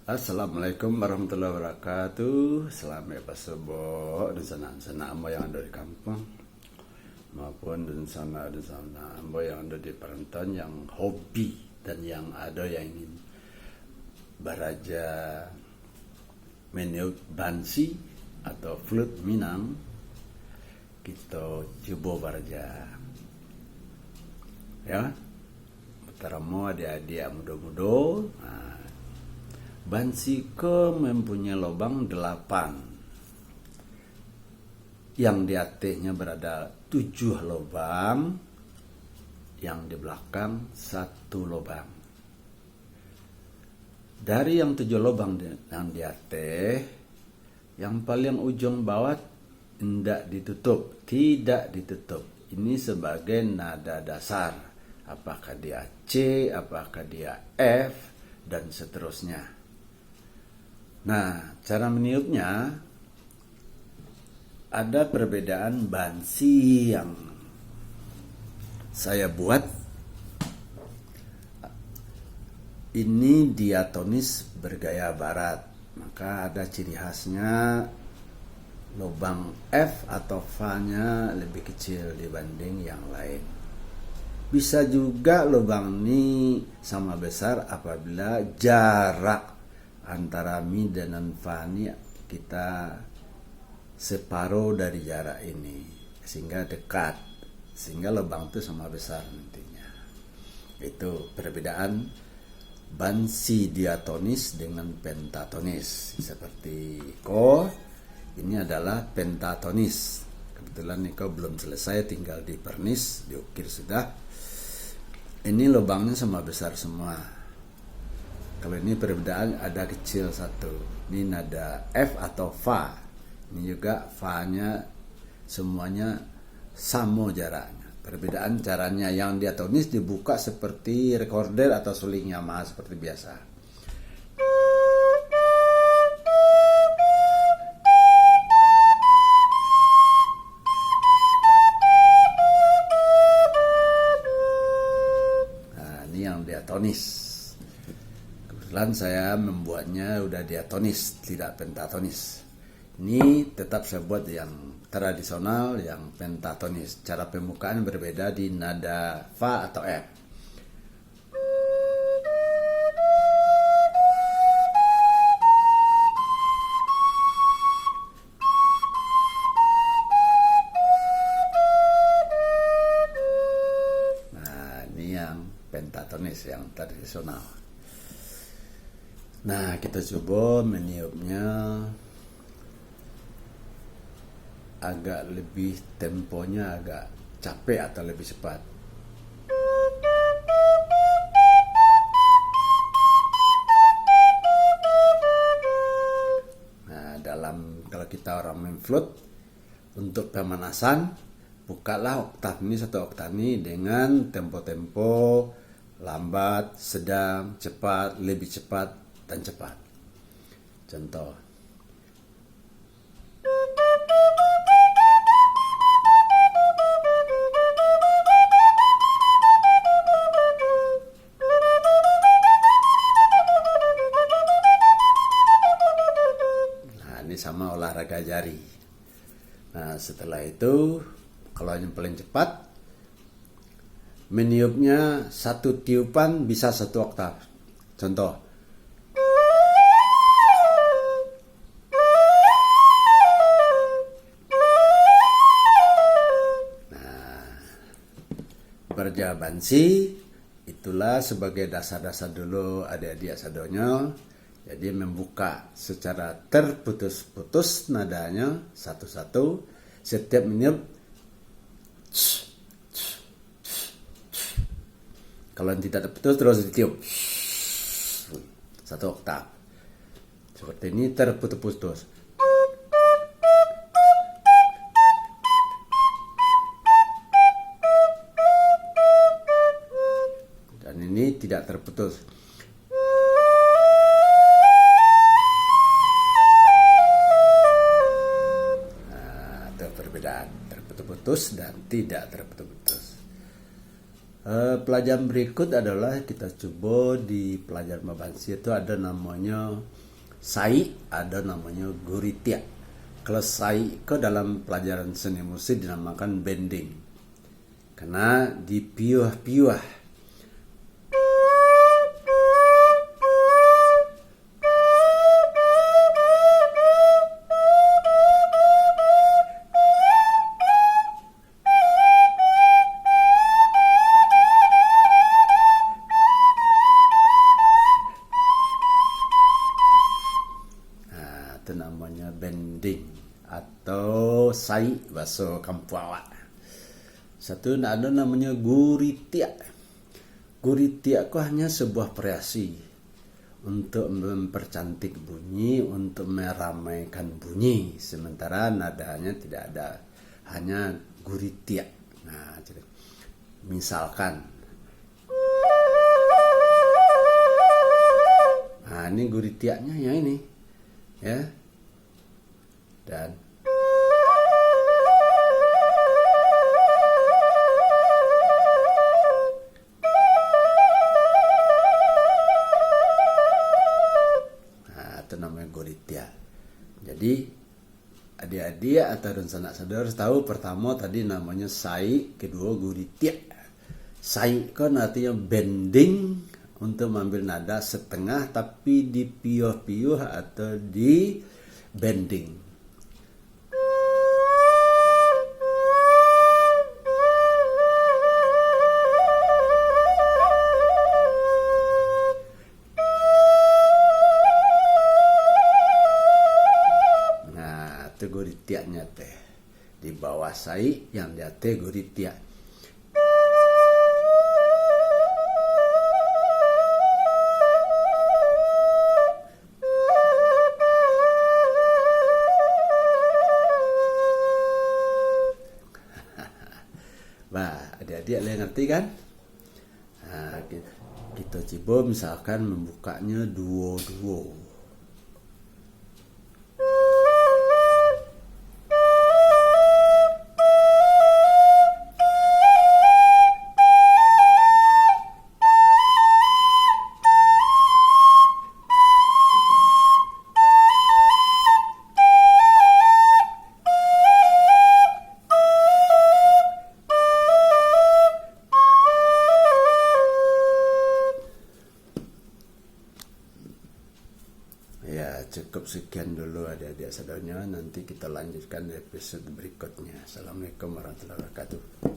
Assalamualaikum warahmatullahi wabarakatuh. Selamat pasabo dan sana ambo yang ada di kampung maupun dan sana ambo yang ada di perantauan yang hobi dan yang ada yang ingin beraja meniup bansi atau flute Minang. Kita coba beraja ya. Teramo adik-adik muda-muda. Bansiko mempunyai lubang 8. Yang di atasnya berada 7 lubang, yang di belakang 1 lubang. Dari yang 7 lubang yang di atas, yang paling ujung bawah tidak ditutup. Ini sebagai nada dasar. Apakah dia C, apakah dia F, dan seterusnya. Nah, cara meniupnya ada perbedaan bansi yang saya buat. Ini diatonis bergaya barat, maka ada ciri khasnya lubang F atau Fa-nya lebih kecil dibanding yang lain. Bisa juga lubang ini sama besar apabila jarak antara Mi dan Fa ini kita separuh dari jarak ini sehingga dekat, sehingga lubang itu sama besar nantinya. Itu perbedaan bansi diatonis dengan pentatonis. Seperti Ko, ini adalah pentatonis. Kebetulan Niko belum selesai, tinggal dipernis, diukir sudah. Ini lubangnya sama besar semua. Kalau ini perbedaan ada kecil satu. Ini nada F atau Fa. Ini juga Fa-nya semuanya sama jaraknya. Perbedaan caranya, yang diatonis dibuka seperti recorder atau suling Yamaha seperti biasa. Nah, ini yang diatonis. Kebetulan saya membuatnya udah diatonis, tidak pentatonis. Ini tetap saya buat yang tradisional, yang pentatonis. Cara pembukaan berbeda di nada Fa atau F. Nah, ini yang pentatonis, yang tradisional. Nah, kita coba meniupnya agak lebih, temponya agak capek atau lebih cepat. Nah, kalau kita orang main flute, untuk pemanasan, bukalah oktav ini, satu oktav ini dengan tempo-tempo lambat, sedang, cepat, lebih cepat, dan cepat. Contoh. Nah, ini sama olahraga jari. Nah, setelah itu, kalau yang paling cepat, meniupnya satu tiupan bisa 1 oktav. Contoh. Berja bansi itulah sebagai dasar-dasar dulu adik-adik sadonyo. Jadi membuka secara terputus-putus nadanya satu-satu. Setiap meniup, kalau tidak terputus terus ditiup 1 oktav. Seperti ini terputus-putus. Ini tidak terputus. Nah, itu perbedaan terputus-putus dan tidak terputus-putus. pelajaran berikut adalah kita coba di pelajaran Mabansi itu ada namanya sai, ada namanya guritia. Kalau sai ke dalam pelajaran seni musik dinamakan bending. Karena dipiuh-piuh. Itu namanya bending atau sai bahasa kampung awak. Satu ada namanya guritia. Guritia itu hanya sebuah variasi untuk mempercantik bunyi, untuk meramaikan bunyi, sementara nadanya tidak ada, hanya guritia. Nah, jadi misalkan, nah ini guritianya yang ini, ya, dan itu namanya guritia. Jadi adik-adik atau sanak-saudara tahu pertama tadi namanya sai, kedua guritia. Sai kan artinya bending, untuk mengambil nada setengah tapi dipiuh-piuh atau di bending. Itu guritianya teh di bawah sai, yang di atas guritia. Bah, adik-adik ada yang ngerti kan? Nah, kita coba misalkan membukanya duo-duo. Ya, cukup sekian dulu adik-adik saudaranya. Nanti kita lanjutkan di episode berikutnya. Assalamualaikum warahmatullahi wabarakatuh.